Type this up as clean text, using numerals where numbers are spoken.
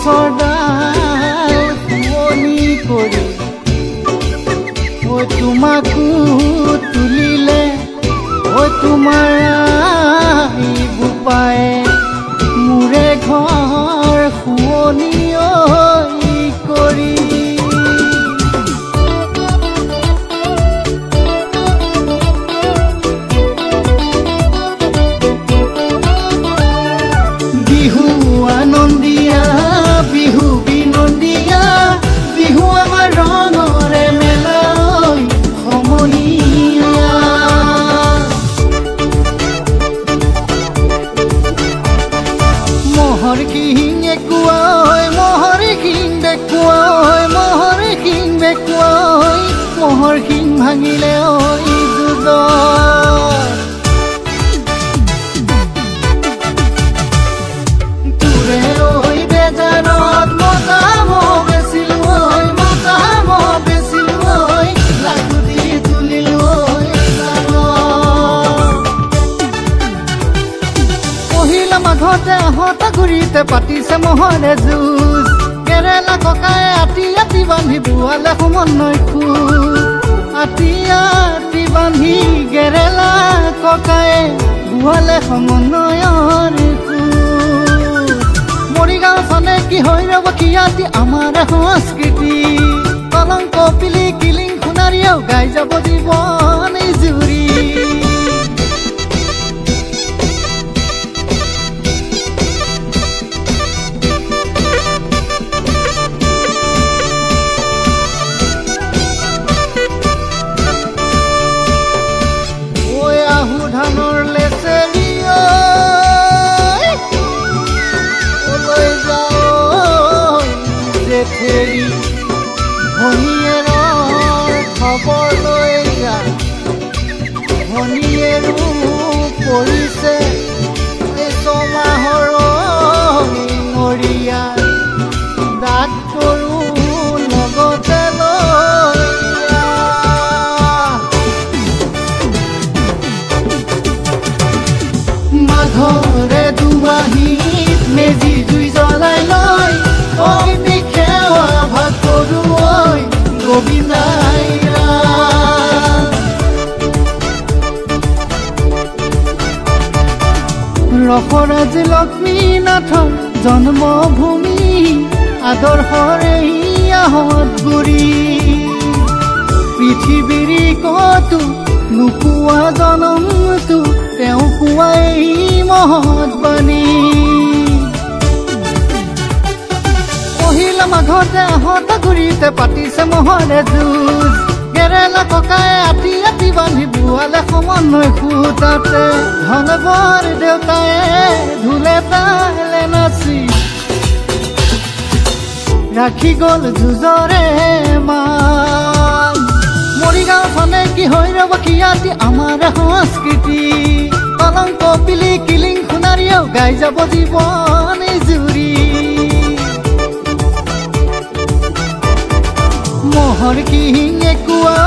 গছৰডাল শুৱনি কৰি ঐ তোমাকো তুলিলে ঐ তোমাৰ বোপায়ে মোৰে ঘৰ শুৱনি কৰি বিহু আনন্দিয়া বিহু বিনন্দিয়া বিহু আমাৰ ৰঙৰে মেলা সমনীয়া মহৰ কিং একুৱা মহৰ কিং দেখুৱা মহৰ কিং দেখুৱা মহৰ কিং ভাঙিলে যুঁজত মাঘতে আহতা ঘূৰিতে পাতিছে মহৰে যুঁজ কেৰেলা ককায়ে আতি আতি বান্ধি বুৱালে সমন্বয় খোজ আতি আতি বান্ধি কেৰেলা ককায়ে বুৱালে সমন্বয়ৰ খোজ মৰিগাঁও চনে কি হৈ ৰব কি আতি আমাৰ সংস্কৃতি কলংক পিলি কিলিং সোণাৰীয়েও গাই যাব জীৱন জুৰি ধানৰ লেচেৰি ওলাই যাওঁ জেঠেৰি ভনীয়েৰৰ খবৰ লৈ যা ভনীয়েৰো পৰিছে ছমাহৰ নৰিয়া ডাক্তৰো লগতে মাঘৰে দুমাহীত মেজি জুই জ্বলাই লৈ অগ্নি খেৱা ভাত কৰোঁ গোবিন্দাই ৰসৰাজ লক্ষ্মীনাথৰ জন্মভূমি আদৰ্শৰে আহত গুৰি পৃথিৱীৰ কতো নোপোৱা জনমটো তেওঁ কোৱাই মহৎ বাণী পহিলা মাঘতে আহতা ঘূৰিতে পাতিছে মহৰে যুঁজ কেৰেলা ককায়ে আতি আতি বান্ধি বুৱালে সমন্বয় খুটাতে ধনবৰ দেউতায়ে ঢোলে তালে নাচি ৰাখি গ'ল যুঁজৰে মান মৰিগাঁও চনে কি হৈ ৰব কি আতি আমাৰ সংস্কৃতি কলংক পিলি কিলিং সোণাৰীয়েও গাই যাব জীৱন জুৰি মহৰ কিং একুৱা